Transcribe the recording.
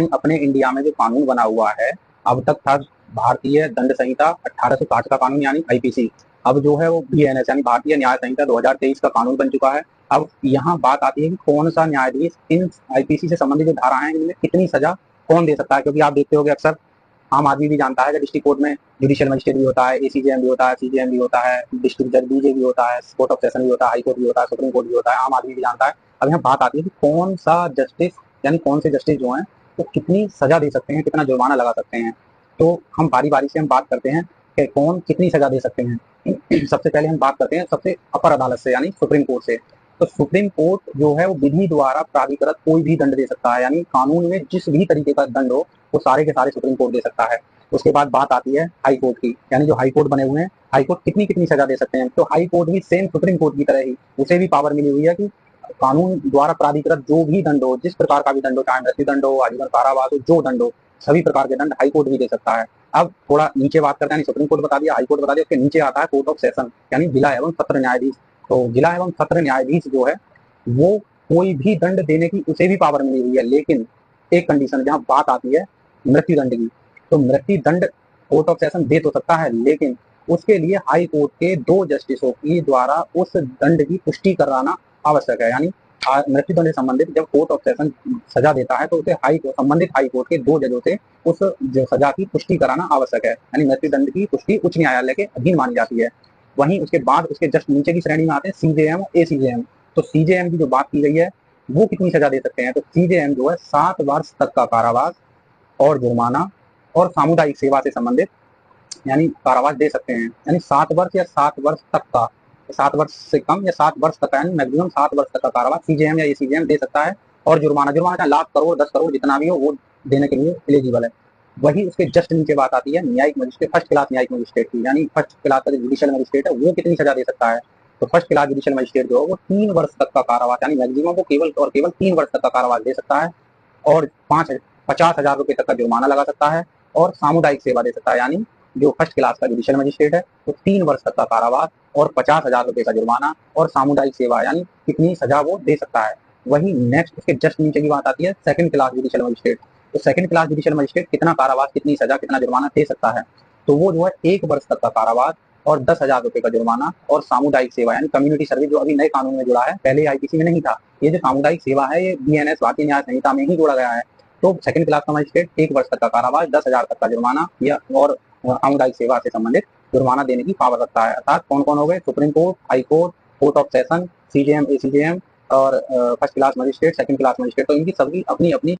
अपने इंडिया में जो कानून बना हुआ है अब तक था भारतीय दंड संहिता 1860 का कानून यानी आईपीसी। अब जो है वो बीएनएस यानी भारतीय न्याय संहिता 2023 का कानून बन चुका है। अब यहाँ बात आती है कि कौन सा न्यायाधीश इन आईपीसी से संबंधित जो धारा है इनमें कितनी सजा कौन दे सकता है, क्योंकि आप देखते होंगे अक्सर आम आदमी भी जानता है कि डिस्ट्रिक्ट कोर्ट में जुडिशियल मजिस्ट्रेट भी होता है, एसीजेएम भी होता है, सीजेएम भी होता है, डिस्ट्रिक्ट जज डीजे भी होता है, कोर्ट ऑफ सेशन भी होता है, हाई कोर्ट भी होता है, सुप्रीम कोर्ट भी होता है, आम आदमी भी जानता है। अब यहाँ बात आती है कि कौन सा जस्टिस यानी कौन से जस्टिस जो हैं वो कितनी सजा दे सकते हैं, कितना जुर्माना लगा सकते हैं। तो हम बारी बारी से हम बात करते हैं कि कौन कितनी सजा दे सकते हैं। सबसे पहले हम बात करते हैं सबसे अपर अदालत से यानी सुप्रीम कोर्ट से। तो सुप्रीम कोर्ट जो है वो विधि द्वारा प्राधिकृत कोई भी दंड दे सकता है, यानी कानून में जिस भी तरीके का दंड हो वो सारे के सारे सुप्रीम कोर्ट दे सकता है। उसके बाद बात आती है हाई कोर्ट की, यानी जो हाई कोर्ट बने हुए हैं, हाई कोर्ट कितनी कितनी सजा दे सकते हैं। तो हाई कोर्ट भी सेम सुप्रीम कोर्ट की तरह ही उसे भी पावर मिली हुई है कि कानून द्वारा प्राधिकृत जो भी दंड हो, जिस प्रकार का भी दंड हो, चाहे मृत्यु दंड हो, आजीवन कारावास हो, जो दंड हो, सभी प्रकार के दंड हाई कोर्ट भी दे सकता है। अब थोड़ा नीचे बात करते हैं, सुप्रीम कोर्ट बता दिया, हाई कोर्ट बता दिया, उसके नीचे आता है कोर्ट ऑफ सेशन यानी जिला एवं सत्र न्यायाधीश। तो जिला एवं सत्र न्यायाधीश जो है वो कोई भी दंड देने की उसे भी पावर मिली हुई है, लेकिन एक कंडीशन जहां बात आती है मृत्यु दंड की। तो मृत्यु दंड कोर्ट ऑफ सेशन दे तो सकता है, लेकिन उसके लिए हाई कोर्ट के 2 जस्टिसों की द्वारा उस दंड की पुष्टि कराना आवश्यक है। यानी मृत्यु दंड से संबंधित जब कोर्ट ऑफ सेशन सजा देता है तो उसे संबंधित हाई कोर्ट के 2 जजों से उस जो सजा की पुष्टि कराना आवश्यक है। यानी मृत्यु दंड की पुष्टि उच्च न्यायालय के अधीन मानी जाती है। वहीं उसके बाद उसके जस्ट नीचे की श्रेणी में आते हैं सीजेएम और एसीजेएम। तो सीजेएम की जो बात की गई है वो कितनी सजा दे सकते हैं, तो सीजेएम जो है 7 वर्ष तक का कारावास और जुर्माना और सामुदायिक सेवा से संबंधित यानी कारावास दे सकते हैं। यानी 7 वर्ष या 7 वर्ष तक का, 7 वर्ष से कम या 7 वर्ष तक का, यानी मैक्सिमम 7 वर्ष तक का कारावास सीजेएम या एसीजेएम दे सकता है। और जुर्माना चाहे लाख करोड़ 10 करोड़ जितना भी हो वो देने के लिए एलिजिबल है। वही उसके जस्ट नीचे बात आती है न्यायिक मजिस्ट्रेट, फर्स्ट क्लास न्यायिक मजिस्ट्रेट की, यानी फर्स्ट क्लास का जो जुडिशियल मजिस्ट्रेट है वो कितनी सजा दे सकता है। तो फर्स्ट क्लास जुडिशियल मजिस्ट्रेट जो है वो 3 वर्ष तक का कारावास यानी मैक्सिमम वो केवल और केवल 3 वर्ष तक का कारावास दे सकता है और 50,000 रुपए तक का जुर्माना लगा सकता है और सामुदायिक सेवा दे सकता है। यानी जो फर्स्ट क्लास का जुडिशियल मजिस्ट्रेट है वो 3 वर्ष तक का कारावास और 50,000 रुपए का जुर्माना और सामुदायिक सेवा यानी कितनी सजा वो दे सकता है। वही नेक्स्ट उसके जस्ट नीचे की बात आती है सेकंड क्लास जुडिशियल मजिस्ट्रेट। तो सेकंड क्लास जुडिशियल मजिस्ट्रेट कितना कारावास, कितनी सजा, कितना जुर्माना दे सकता है। तो वो जो है 1 वर्ष तक का कारावास और 10,000 रुपए का जुर्माना और सामुदायिक सेवा यानी कम्युनिटी सर्विस, जो अभी नए कानून में जुड़ा है, पहले आईपीसी में नहीं था। ये जो सामुदायिक सेवा है ये बीएनएस भारतीय न्याय संहिता में ही जोड़ा गया है। तो सेकंड क्लास का मजिस्ट्रेट 1 वर्ष तक का कारावास, 10,000 तक का जुर्माना या और सामुदायिक सेवा से संबंधित जुर्माना देने की पावर रखता है। अर्थात कौन कौन हो गए, supreme court, high court, court of session, CJM, ACJM और first class magistrate, second class magistrate. तो इनकी सबकी अपनी अपनी